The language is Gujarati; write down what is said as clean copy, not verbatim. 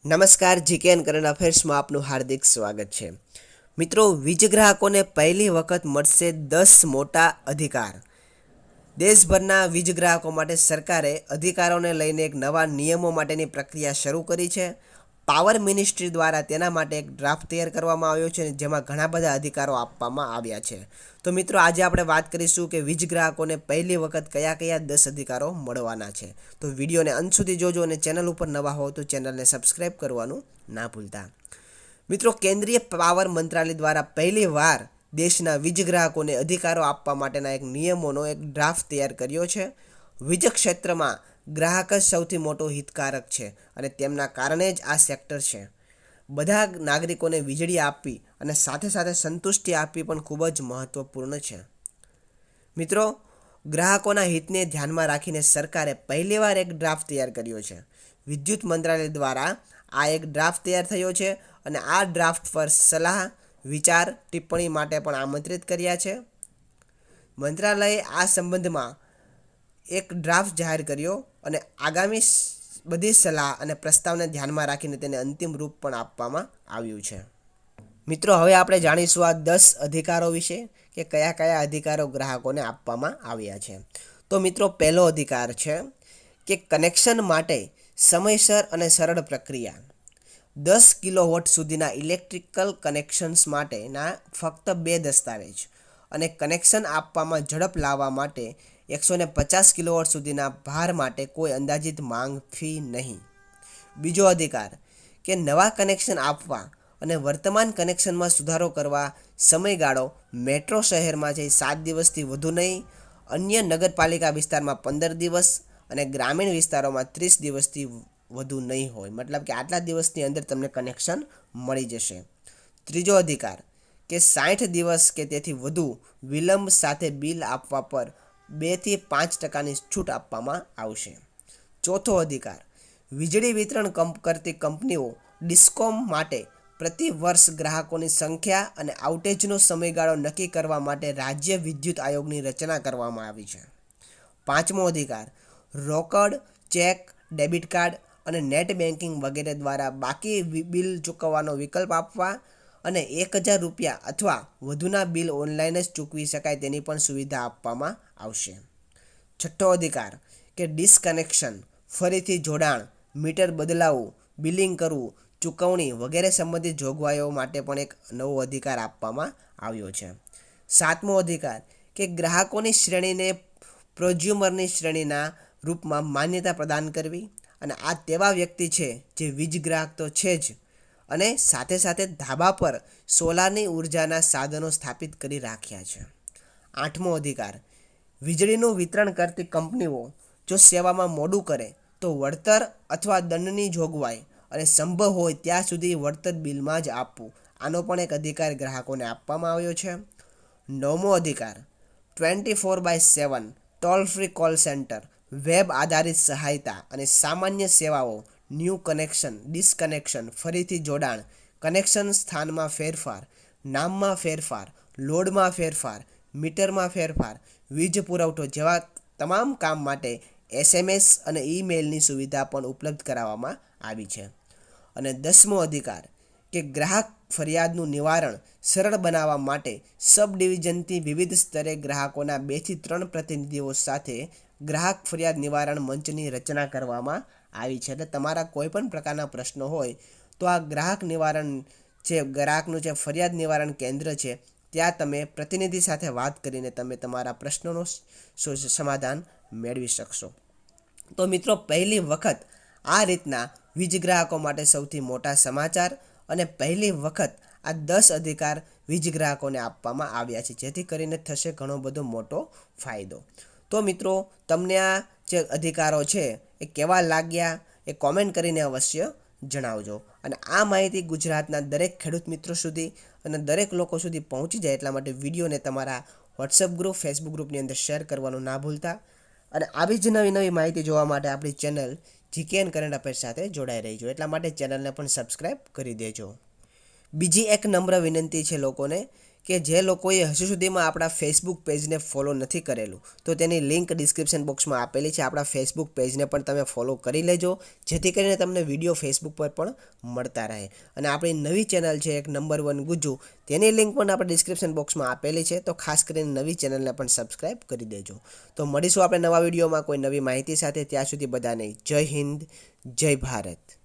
નમસ્કાર જીકેન કરંટ અફેર્સમાં આપનું હાર્દિક સ્વાગત છે। મિત્રો, વીજ ગ્રાહકોને પહેલી વખત મળશે 10 મોટા અધિકાર। દેશભરના વીજ ગ્રાહકો માટે સરકારે અધિકારોને લઈને એક નવા નિયમો માટેની પ્રક્રિયા શરૂ કરી છે। પાવર મિનિસ્ટ્રી દ્વારા તેના માટે એક ડ્રાફ્ટ તૈયાર કરવામાં આવ્યો છે, જેમાં ઘણા બધા અધિકારો આપવામાં આવ્યા છે। તો મિત્રો, આજે આપણે વાત કરીશું કે વીજ ગ્રાહકોને પહેલી વખત કયા કયા 10 અધિકારો મળવાના છે। તો વિડીયોને અંત સુધી જોજો અને ચેનલ ઉપર નવા હો તો ચેનલને સબસ્ક્રાઇબ કરવાનું ના ભૂલતા। મિત્રો, કેન્દ્રીય પાવર મંત્રાલય દ્વારા પહેલી વાર દેશના વીજ ગ્રાહકોને અધિકારો આપવા માટેના એક નિયમોનો એક ડ્રાફ્ટ તૈયાર કર્યો છે। વીજ ક્ષેત્રમાં ગ્રાહક જ સૌથી મોટો હિતકારક છે અને તેમના કારણે જ આ સેક્ટર છે। બધા નાગરિકોને વીજળી આપવી અને સાથે સાથે સંતુષ્ટિ આપવી પણ ખૂબ જ મહત્વપૂર્ણ છે। મિત્રો, ગ્રાહકોના હિતને ધ્યાનમાં રાખીને સરકારે પહેલીવાર એક ડ્રાફ્ટ તૈયાર કર્યો છે। વિદ્યુત મંત્રાલય દ્વારા આ એક ડ્રાફ્ટ તૈયાર થયો છે અને આ ડ્રાફ્ટ પર સલાહ, વિચાર, ટિપ્પણી માટે પણ આમંત્રિત કર્યા છે। મંત્રાલયે આ સંબંધમાં એક ડ્રાફ્ટ જાહેર કર્યો અને આગામી બધી સલાહ અને પ્રસ્તાવને ધ્યાનમાં રાખીને તેને અંતિમ રૂપ પણ આપવામાં આવ્યું છે। મિત્રો, હવે આપણે જાણીશું આ 10 અધિકારો વિશે કે કયા કયા અધિકારો ગ્રાહકોને આપવામાં આવ્યા છે। તો મિત્રો, પહેલો અધિકાર છે કે કનેક્શન માટે સમયસર અને સરળ પ્રક્રિયા। 10 કિલોવોટ સુધીના ઇલેક્ટ્રિકલ કનેક્શન્સ માટેના ફક્ત 2 દસ્તાવેજ અને કનેક્શન આપવામાં ઝડપ લાવવા માટે 150 કિલોવોટ સુધીના ભાર માટે કોઈ અંદાજિત માંગ ફી નહીં। બીજો અધિકાર કે નવા કનેક્શન આપવા અને વર્તમાન કનેક્શનમાં સુધારો કરવા સમયગાળો મેટ્રો શહેરમાં છે 7 દિવસથી વધુ નહીં, અન્ય નગરપાલિકા વિસ્તારમાં 15 દિવસ અને ગ્રામીણ વિસ્તારોમાં 30 દિવસથી વધુ નહીં હોય। મતલબ કે આટલા દિવસની અંદર તમને કનેક્શન મળી જશે। ત્રીજો અધિકાર કે 60 દિવસ કે તેથી વધુ વિલંબ સાથે બિલ આપવા પર 2 થી 5% છૂટ આપવામાં આવશે। ચોથો અધિકાર, વીજળી વિતરણ કરતી કંપનીઓ ડિસ્કોમ માટે પ્રતિ વર્ષ ગ્રાહકોની સંખ્યા અને આઉટેજનો સમયગાળો નક્કી કરવા માટે રાજ્ય વિદ્યુત આયોગની રચના કરવામાં આવી છે। પાંચમો અધિકાર, રોકડ, ચેક, ડેબિટ કાર્ડ અને નેટ બેન્કિંગ વગેરે દ્વારા બાકી બિલ ચૂકવવાનો વિકલ્પ આપવા અને 1000 રૂપિયા અથવા વધુના બિલ ઓનલાઈન જ ચૂકવી શકાય તેની પણ સુવિધા આપવામાં આવશે। છઠ્ઠો અધિકાર કે ડિસ્કનેક્શન, ફરીથી જોડાણ, મીટર બદલાવવું, બિલિંગ કરવું, ચૂકવણી વગેરે સંબંધિત જોગવાઈઓ માટે પણ એક નવો અધિકાર આપવામાં આવ્યો છે। સાતમો અધિકાર કે ગ્રાહકોની શ્રેણીને પ્રોઝ્યુમરની શ્રેણીના રૂપમાં માન્યતા પ્રદાન કરવી અને આ તેવા વ્યક્તિ છે જે વીજ ગ્રાહક તો છે જ અને સાથે સાથે ધાબા પર સોલારની ઉર્જાના સાધનો સ્થાપિત કરી રાખ્યા છે। આઠમો અધિકાર, વીજળીનું વિતરણ કરતી કંપનીઓ જો સેવામાં મોડું કરે તો વળતર અથવા દંડની જોગવાઈ અને સંભવ હોય ત્યાં સુધી વળતર બિલમાં જ આપવું, આનો પણ એક અધિકાર ગ્રાહકોને આપવામાં આવ્યો છે। નવમો અધિકાર, 24/7 toll free call centre, web આધારિત સહાયતા અને સામાન્ય સેવાઓ, ન્યૂ કનેક્શન, ડિસ્કનેક્શન, ફરીથી જોડાણ, કનેક્શન સ્થાનમાં ફેરફાર, નામમાં ફેરફાર, લોડમાં ફેરફાર, મીટરમાં ફેરફાર, વીજ પુરવઠો જેવા તમામ કામ માટે SMS અને ઈમેલની સુવિધા પણ ઉપલબ્ધ કરાવવામાં આવી છે। અને 10મો અધિકાર કે ગ્રાહક ફરિયાદનું નિવારણ સરળ બનાવવા માટે સબ ડિવિઝનથી વિવિધ સ્તરે ગ્રાહકોના 2 થી 3 પ્રતિનિધિઓ સાથે ગ્રાહક ફરિયાદ નિવારણ મંચની રચના કરવામાં આવી છે। એટલે તમારા કોઈ પણ પ્રકારના પ્રશ્નો હોય તો આ ગ્રાહક નિવારણ જે ગ્રાહકનું જે ફરિયાદ નિવારણ કેન્દ્ર છે ત્યાં તમે પ્રતિનિધિ સાથે વાત કરીને તમે તમારા પ્રશ્નોનું સમાધાન મેળવી શકશો। તો મિત્રો, પહેલી વખત આ રીતના વીજ ગ્રાહકો માટે સૌથી મોટા સમાચાર અને પહેલી વખત આ 10 અધિકાર વીજ ગ્રાહકોને આપવામાં આવ્યા છે, જેથી કરીને થશે ઘણો બધો મોટો ફાયદો। તો મિત્રો, તમને આ જે અધિકારો છે એ કેવા લાગ્યા એ કોમેન્ટ કરીને અવશ્ય જણાવજો અને આ માહિતી ગુજરાતના દરેક ખેડૂત મિત્રો સુધી અને દરેક લોકો સુધી પહોંચી જાય એટલા માટે વિડીયોને તમારા વોટ્સએપ ગ્રુપ, ફેસબુક ગ્રુપની અંદર શેર કરવાનું ના ભૂલતા અને આવી જ નવી નવી માહિતી જોવા માટે આપણી ચેનલ જીકેન કરંટ અફેર્સ સાથે જોડાઈ રહીજો, એટલા માટે ચેનલને પણ સબસ્ક્રાઈબ કરી દેજો। બીજી એક નમ્ર વિનંતી છે લોકોને કે જે લોકોએ હજુ સુધીમાં આપણા ફેસબુક પેજને ફોલો નથી કરેલું તો તેની લિંક ડિસ્ક્રિપ્શન બોક્સમાં આપેલી છે. આપણા ફેસબુક પેજને પણ તમે ફોલો કરી લેજો, જેથી કરીને તમને વિડીયો ફેસબુક પર પણ મળતા રહે. અને આપણી નવી ચેનલ છે એક નંબર 1 ગુજ્જુ, તેની લિંક પણ આપણે ડિસ્ક્રિપ્શન બોક્સમાં આપેલી છે. તો ખાસ કરીને નવી ચેનલને પણ સબસ્ક્રાઈબ કરી દેજો. તો મળીશું આપણે નવા વિડીયોમાં કોઈ નવી માહિતી સાથે. ત્યાં સુધી બધાને જય હિન્દ, જય ભારત.